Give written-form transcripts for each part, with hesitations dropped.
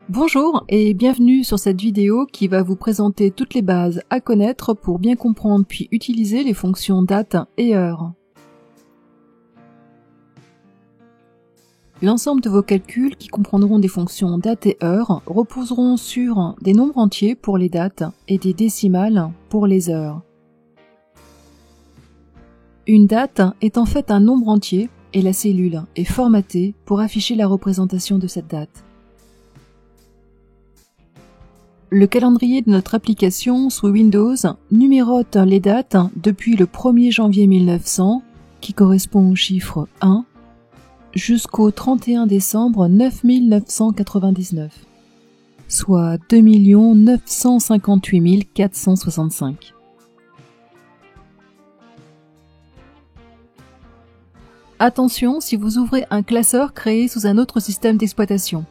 Bonjour et bienvenue sur cette vidéo qui va vous présenter toutes les bases à connaître pour bien comprendre puis utiliser les fonctions date et heure. L'ensemble de vos calculs qui comprendront des fonctions date et heure reposeront sur des nombres entiers pour les dates et des décimales pour les heures. Une date est en fait un nombre entier et la cellule est formatée pour afficher la représentation de cette date. Le calendrier de notre application sous Windows numérote les dates depuis le 1er janvier 1900, qui correspond au chiffre 1, jusqu'au 31 décembre 9999, soit 2 958 465. Attention si vous ouvrez un classeur créé sous un autre système d'exploitation.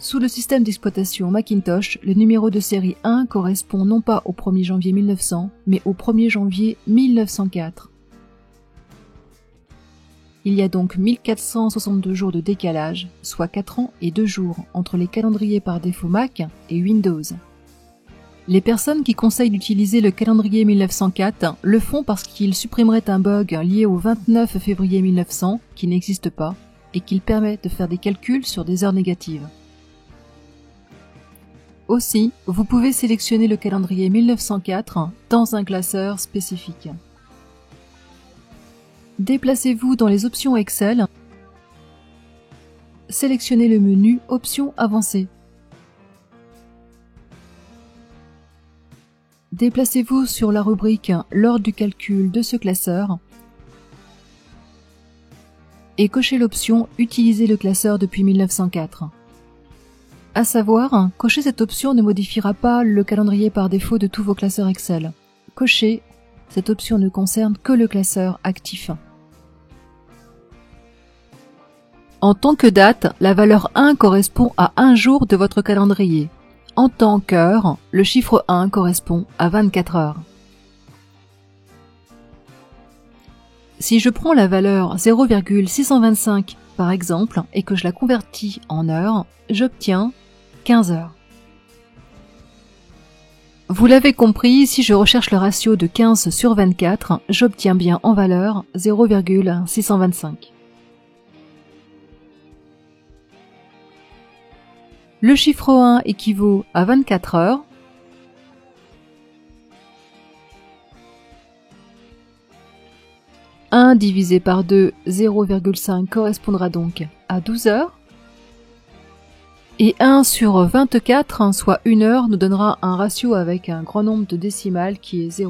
Sous le système d'exploitation Macintosh, le numéro de série 1 correspond non pas au 1er janvier 1900, mais au 1er janvier 1904. Il y a donc 1462 jours de décalage, soit 4 ans et 2 jours, entre les calendriers par défaut Mac et Windows. Les personnes qui conseillent d'utiliser le calendrier 1904 le font parce qu'ils supprimeraient un bug lié au 29 février 1900, qui n'existe pas, et qu'il permet de faire des calculs sur des heures négatives. Aussi, vous pouvez sélectionner le calendrier 1904 dans un classeur spécifique. Déplacez-vous dans les options Excel. Sélectionnez le menu Options avancées. Déplacez-vous sur la rubrique Lors du calcul de ce classeur et cochez l'option Utiliser le classeur depuis 1904. À savoir, cocher cette option ne modifiera pas le calendrier par défaut de tous vos classeurs Excel. Cocher, cette option ne concerne que le classeur actif. En tant que date, la valeur 1 correspond à un jour de votre calendrier. En tant qu'heure, le chiffre 1 correspond à 24 heures. Si je prends la valeur 0,625 par exemple et que je la convertis en heures, j'obtiens 15 heures. Vous l'avez compris, si je recherche le ratio de 15 sur 24, j'obtiens bien en valeur 0,625. Le chiffre 1 équivaut à 24 heures. « 1 divisé par 2, 0,5 correspondra donc à 12 heures. Et 1 sur 24, soit 1 heure, nous donnera un ratio avec un grand nombre de décimales qui est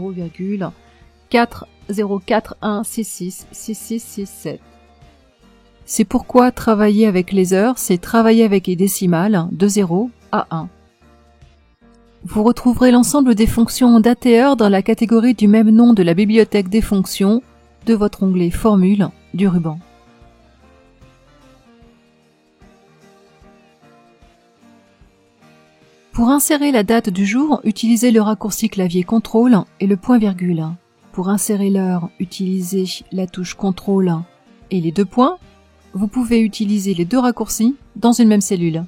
0,4041666667. C'est pourquoi travailler avec les heures, c'est travailler avec les décimales de 0 à 1. Vous retrouverez l'ensemble des fonctions date et heure dans la catégorie du même nom de la bibliothèque des fonctions de votre onglet Formule du ruban. Pour insérer la date du jour, utilisez le raccourci clavier CTRL et le point-virgule. Pour insérer l'heure, utilisez la touche CTRL et les 2 points. Vous pouvez utiliser les 2 raccourcis dans une même cellule.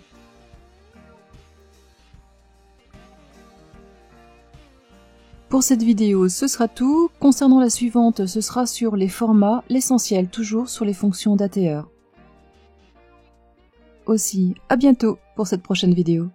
Pour cette vidéo, ce sera tout. Concernant la suivante, ce sera sur les formats, l'essentiel toujours sur les fonctions date et heure. Aussi, à bientôt pour cette prochaine vidéo.